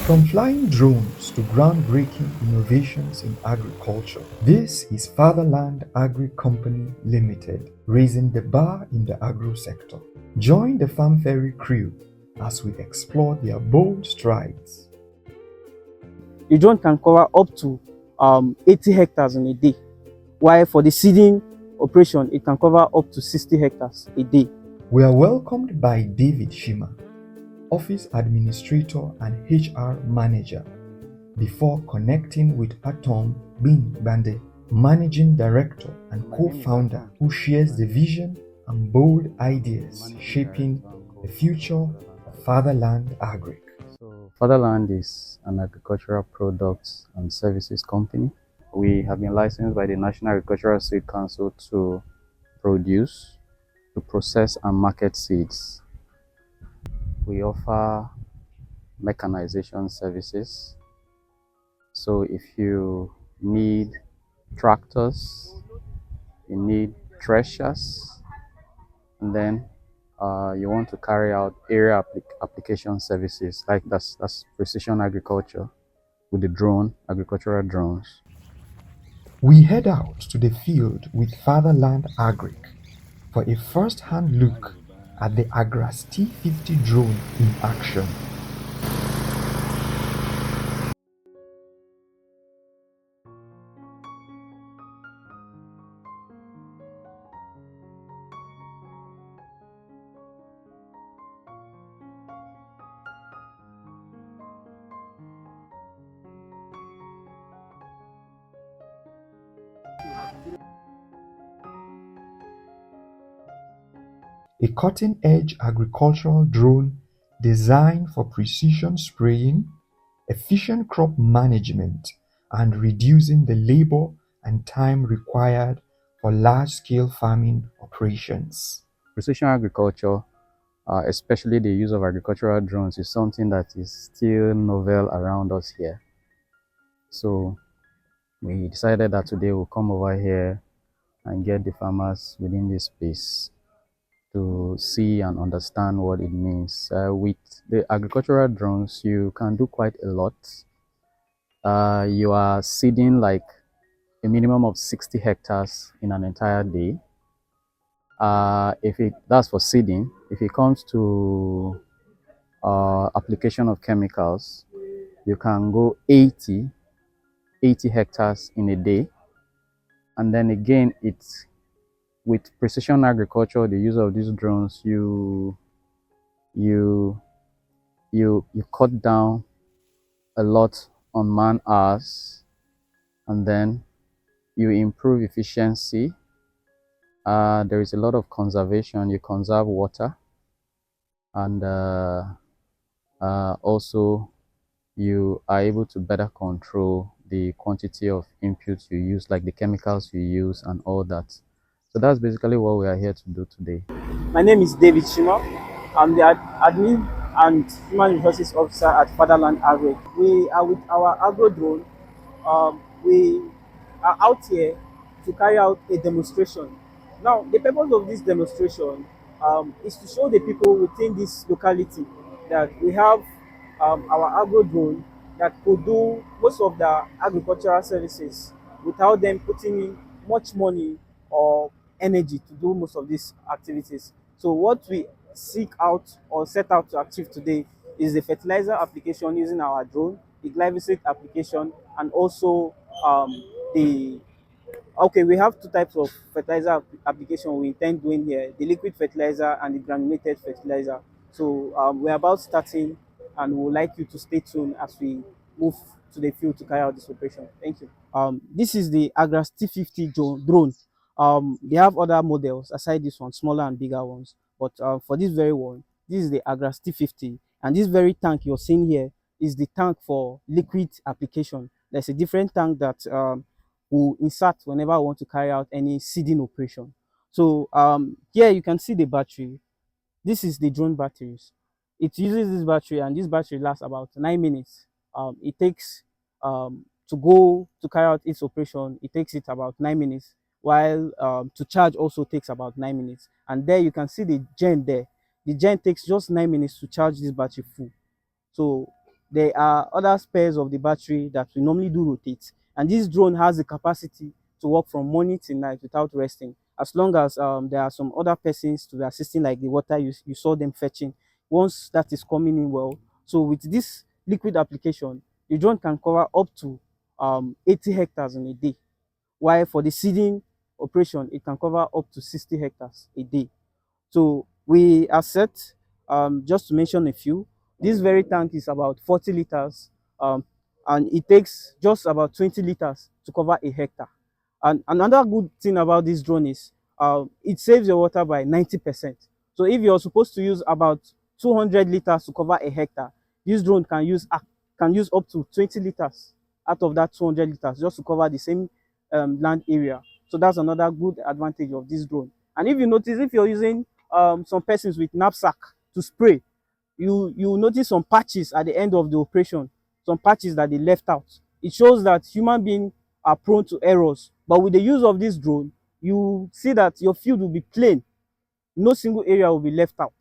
From flying drones to groundbreaking innovations in agriculture, this is Fatherland Agric Company Limited, raising the bar in the agro sector. Join the Farm Ferry crew as we explore their bold strides. The drone can cover up to 80 hectares in a day, while for the seeding operation, it can cover up to 60 hectares a day. We are welcomed by David Shima, Office Administrator and HR Manager, before connecting with Atom Gbim-Gbande, Managing Director and Co-founder, who shares the vision and bold ideas shaping the future of Fatherland Agric. So Fatherland is an agricultural products and services company. We have been licensed by the National Agricultural Seed Council to produce, to process and market seeds. We offer mechanization services. So if you need tractors, you need threshers, and then you want to carry out area application services, like that's precision agriculture with the drone, agricultural drones. We head out to the field with Fatherland Agric for a first-hand look at the AGRAS T50 drone in action. A cutting-edge agricultural drone designed for precision spraying, efficient crop management, and reducing the labor and time required for large-scale farming operations. Precision agriculture, especially the use of agricultural drones, is something that is still novel around us here. So we decided that today we'll come over here and get the farmers within this space to see and understand what it means. With the agricultural drones, you can do quite a lot. You are seeding like a minimum of 60 hectares in an entire day. That's for seeding. If it comes to application of chemicals, you can go 80 hectares in a day. And then again, it's with precision agriculture, the use of these drones, you cut down a lot on man hours, and then you improve efficiency. There is a lot of conservation. You conserve water, and also you are able to better control the quantity of inputs you use, like the chemicals you use and all that. So that's basically what we are here to do today. My name is David Shima. I'm the admin and human resources officer at Fatherland Agric. We are with our agro drone. We are out here to carry out a demonstration. Now, the purpose of this demonstration is to show the people within this locality that we have our agro drone that could do most of the agricultural services without them putting in much money or energy to do most of these activities. So what we seek out or set out to achieve today is the fertilizer application using our drone, the glyphosate application, and also the we have two types of fertilizer application we intend doing here: the liquid fertilizer and the granulated fertilizer. So we're about starting, and we would like you to stay tuned as we move to the field to carry out this operation. Thank you. This is the AGRAS T50 drone. They have other models aside this one, smaller and bigger ones. But for this very one, this is the AGRAS T50. And this very tank you're seeing here is the tank for liquid application. There's a different tank that we'll insert whenever I want to carry out any seeding operation. So here you can see the battery. This is the drone batteries. It uses this battery, and this battery lasts about 9 minutes. It takes to carry out its operation, it takes it about 9 minutes, while to charge also takes about 9 minutes. And there you can see the gen there. The gen takes just 9 minutes to charge this battery full. So there are other spares of the battery that we normally do rotate, and this drone has the capacity to work from morning till night without resting, as long as there are some other persons to be assisting, like the water you saw them fetching. Once that is coming in well, so with this liquid application, the drone can cover up to 80 hectares in a day, while for the seeding operation, it can cover up to 60 hectares a day. So we are set, just to mention a few, this very tank is about 40 liters, and it takes just about 20 liters to cover a hectare. And another good thing about this drone is it saves your water by 90%. So if you're supposed to use about 200 liters to cover a hectare, this drone can use up to 20 liters out of that 200 liters just to cover the same land area. So that's another good advantage of this drone. And if you notice, if you're using some persons with knapsack to spray, you notice some patches at the end of the operation, some patches that they left out. It shows that human beings are prone to errors. But with the use of this drone, you see that your field will be plain. No single area will be left out.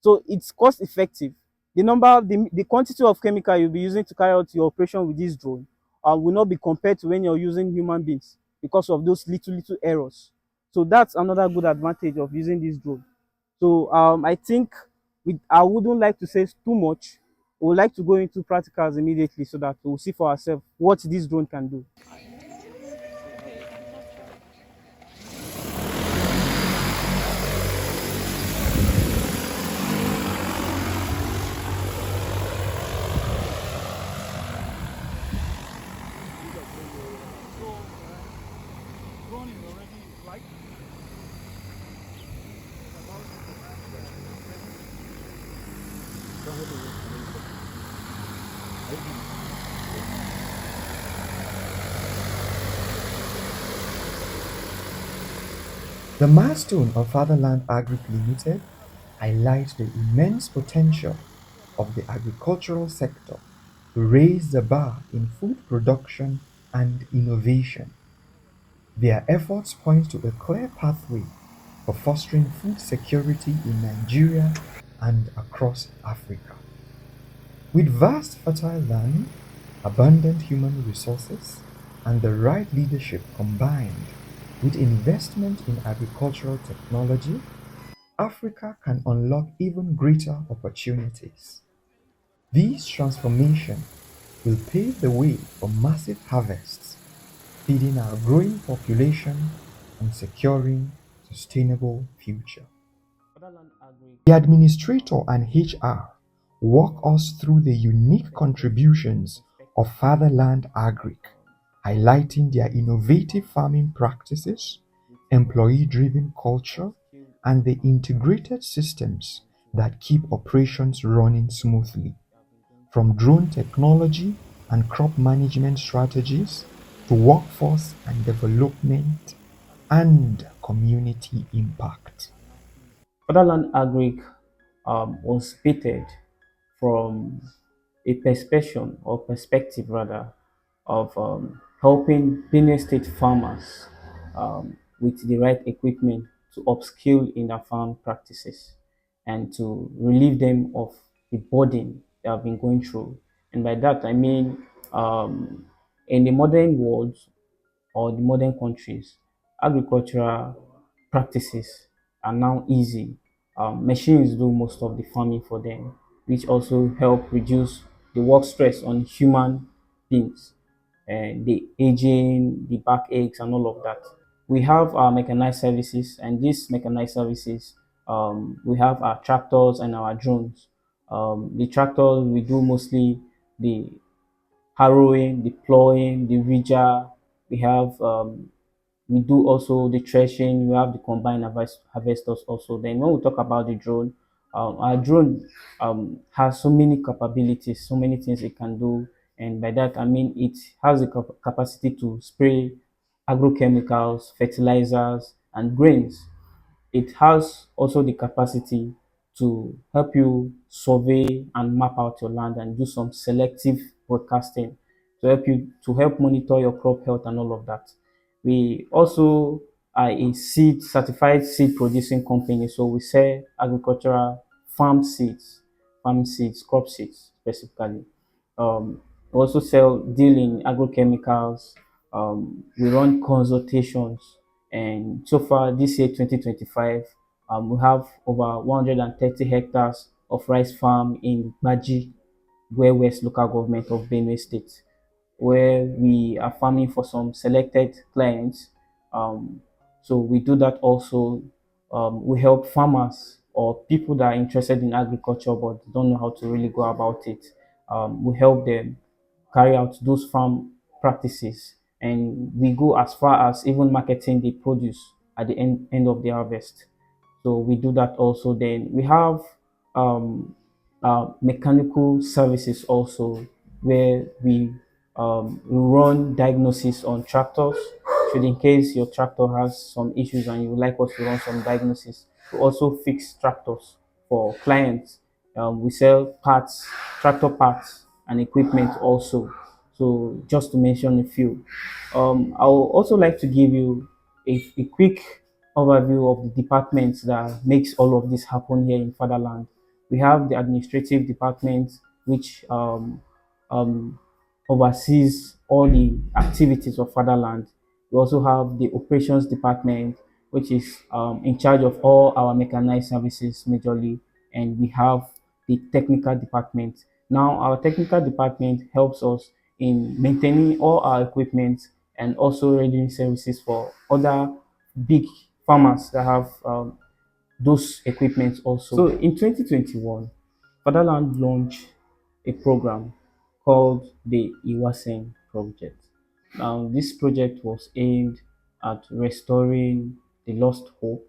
So it's cost effective. The quantity of chemical you'll be using to carry out your operation with this drone will not be compared to when you're using human beings because of those little errors. So that's another good advantage of using this drone. So I think I wouldn't like to say too much. We would like to go into practicals immediately so that we'll see for ourselves what this drone can do. The milestone of Fatherland Agric Limited highlights the immense potential of the agricultural sector to raise the bar in food production and innovation. Their efforts point to a clear pathway for fostering food security in Nigeria and across Africa. With vast fertile land, abundant human resources, and the right leadership combined with investment in agricultural technology, Africa can unlock even greater opportunities. This transformation will pave the way for massive harvests, feeding our growing population and securing sustainable future. The administrator and HR walk us through the unique contributions of Fatherland Agric, highlighting their innovative farming practices, employee-driven culture, and the integrated systems that keep operations running smoothly. From drone technology and crop management strategies to workforce and development and community impact. Fatherland Agric was stated from a perspective rather, of helping Benue State farmers with the right equipment to upskill in their farm practices and to relieve them of the burden they have been going through. And by that, I mean um, in the modern world or the modern countries, agricultural practices are now easy. Machines do most of the farming for them, which also help reduce the work stress on human beings and the aging, the backaches, and all of that. We have our mechanized services, and these mechanized services, we have our tractors and our drones. The tractors, we do mostly the harrowing, the plowing, the ridger. We have we do also the threshing. We have the combined harvesters also. Then when we talk about the drone, our drone has so many capabilities, so many things it can do, and by that I mean it has the capacity to spray agrochemicals, fertilizers, and grains. It has also the capacity to help you survey and map out your land and do some selective broadcasting to help monitor your crop health and all of that. We also are a seed certified seed producing company, so we sell agricultural farm seeds, crop seeds specifically. we also deal in agrochemicals. We run consultations, and so far this year, 2025, we have over 130 hectares of rice farm in Baji, West local government of Benue State, where we are farming for some selected clients. Um, so we do that also. We help farmers or people that are interested in agriculture but don't know how to really go about it. We help them carry out those farm practices, and we go as far as even marketing the produce at the end of the harvest. So we do that also. Then we have um, mechanical services also, where we run diagnosis on tractors. Should in case your tractor has some issues and you would like us to run some diagnosis, we also fix tractors for clients. We sell parts, tractor parts and equipment also. So just to mention a few. I would also like to give you a quick overview of the departments that makes all of this happen here in Fatherland. We have the administrative department, which um, oversees all the activities of Fatherland. We also have the operations department, which is in charge of all our mechanized services majorly, and we have the technical department. Now, our technical department helps us in maintaining all our equipment and also rendering services for other big farmers that have those equipment also. So in 2021, Fatherland launched a program called the Iwasen project. Now, this project was aimed at restoring the lost hope,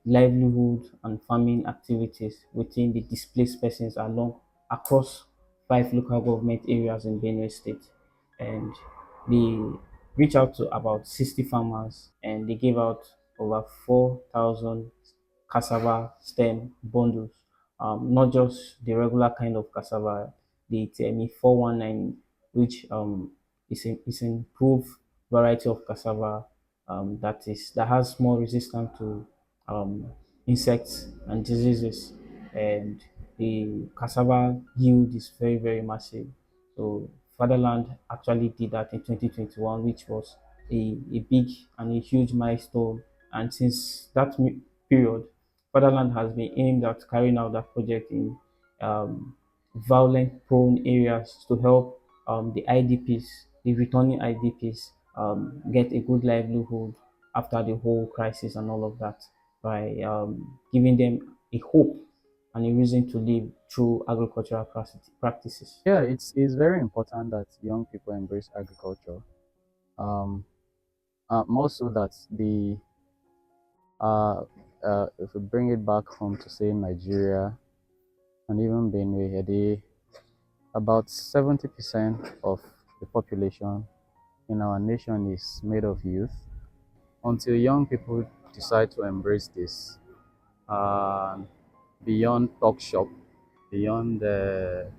livelihood, and farming activities within the displaced persons across 5 local government areas in Benue State. And they reached out to about 60 farmers, and they gave out over 4,000 cassava stem bundles. Not just the regular kind of cassava, the TME 419, which is an improved variety of cassava that has more resistance to um, insects and diseases, and the cassava yield is very massive. So Fatherland actually did that in 2021, which was a big and a huge milestone. And since that period, Fatherland has been aimed at carrying out that project in um, violent prone areas to help the IDPs, the returning IDPs, get a good livelihood after the whole crisis and all of that, by giving them a hope and a reason to live through agricultural practices. Yeah, it's very important that young people embrace agriculture. Um, More so that uh, if we bring it back home to say Nigeria and even Benue, about 70% of the population in our nation is made of youth. Until young people decide to embrace this, uh, beyond talk shop, beyond the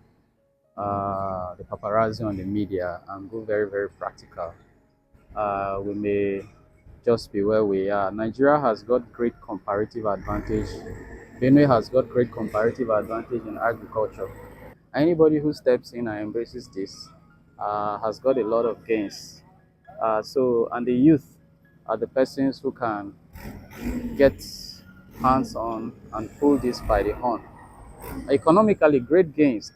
paparazzi on the media, and go very practical, we may just be where we are. Nigeria has got great comparative advantage. Benue has got great comparative advantage in agriculture. Anybody who steps in and embraces this has got a lot of gains. And the youth are the persons who can get hands on and pull this by the horn. Economically, great gains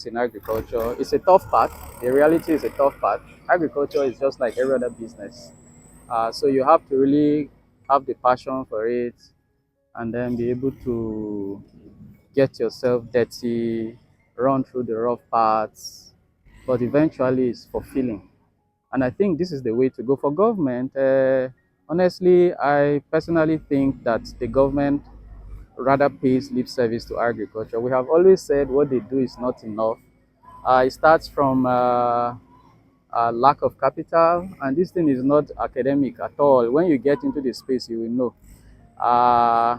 in agriculture. It's a tough part. The reality is a tough part. Agriculture is just like every other business. So you have to really have the passion for it, and then be able to get yourself dirty, run through the rough parts, but eventually it's fulfilling. And I think this is the way to go for government. Honestly, I personally think that the government rather pays lip service to agriculture. We have always said what they do is not enough. It starts from lack of capital, and this thing is not academic at all. When you get into the space, you will know. Uh,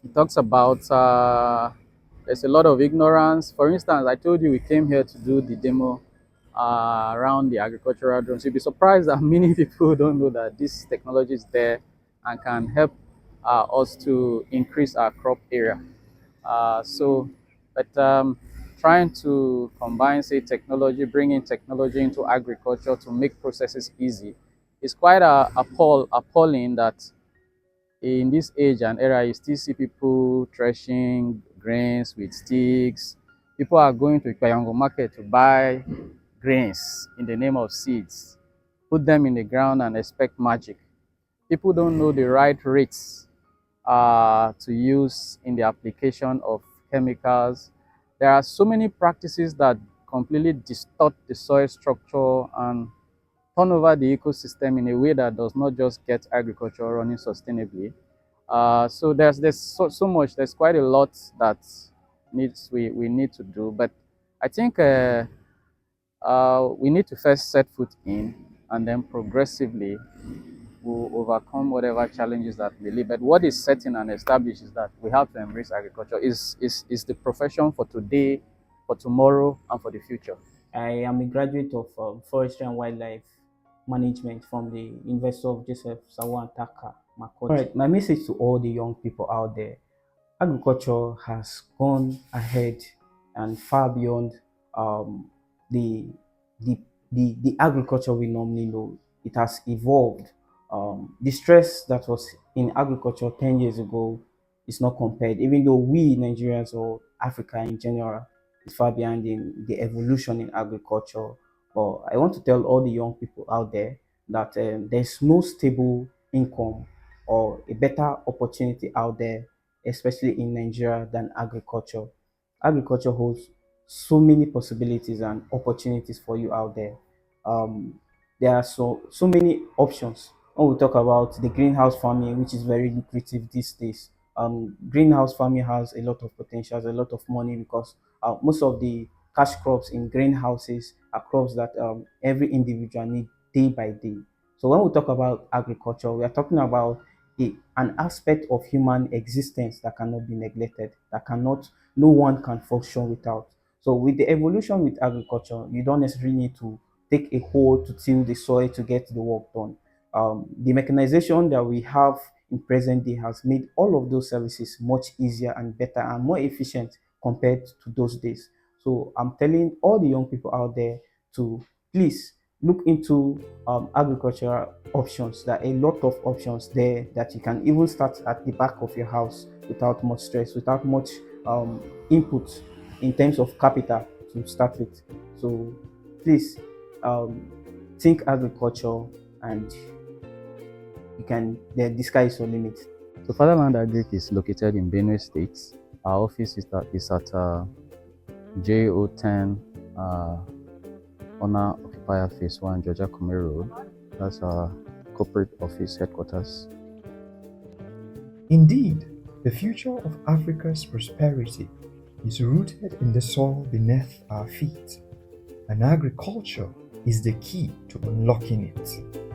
it talks about there's a lot of ignorance. For instance, I told you we came here to do the demo around the agricultural drones. You'll be surprised that many people don't know that this technology is there and can help us to increase our crop area. Uh, so, but trying to combine, say, technology, bringing technology into agriculture to make processes easy. It's quite appalling that in this age and era, you still see people threshing grains with sticks. People are going to Ipayango market to buy grains in the name of seeds, put them in the ground and expect magic. People don't know the right rates to use in the application of chemicals. There are so many practices that completely distort the soil structure and turn over the ecosystem in a way that does not just get agriculture running sustainably. So there's so much. There's quite a lot that we need to do. But I think we need to first set foot in, and then progressively we'll overcome whatever challenges that we live. But what is certain and established is that we have to embrace agriculture. Is the profession for today, for tomorrow, and for the future. I am a graduate of Forestry and Wildlife Management from the University of Joseph Sawantaka, Makoti. All right, my message to all the young people out there: agriculture has gone ahead and far beyond um, the, the agriculture we normally know. It has evolved. The stress that was in agriculture 10 years ago is not compared, even though we Nigerians or Africa in general is far behind in the evolution in agriculture. But I want to tell all the young people out there that there's no stable income or a better opportunity out there, especially in Nigeria, than agriculture. Agriculture holds so many possibilities and opportunities for you out there. Um, there are so many options. When we talk about the greenhouse farming, which is very lucrative these days, greenhouse farming has a lot of potential, has a lot of money, because most of the cash crops in greenhouses are crops that every individual need day by day. So when we talk about agriculture, we are talking about an aspect of human existence that cannot be neglected, that cannot, no one can function without. So with the evolution with agriculture, you don't necessarily need to take a hoe to till the soil to get the work done. The mechanization that we have in present day has made all of those services much easier and better and more efficient compared to those days. So I'm telling all the young people out there to please look into agricultural options. There are a lot of options there that you can even start at the back of your house without much stress, without much input in terms of capital to start with. So please think agriculture, and the sky is your limit. So Fatherland Agric is located in Benue State. Our office is at JO10 Owner Occupier Phase 1, Georgia Kume Road. That's our corporate office headquarters. Indeed, the future of Africa's prosperity is rooted in the soil beneath our feet, and agriculture is the key to unlocking it.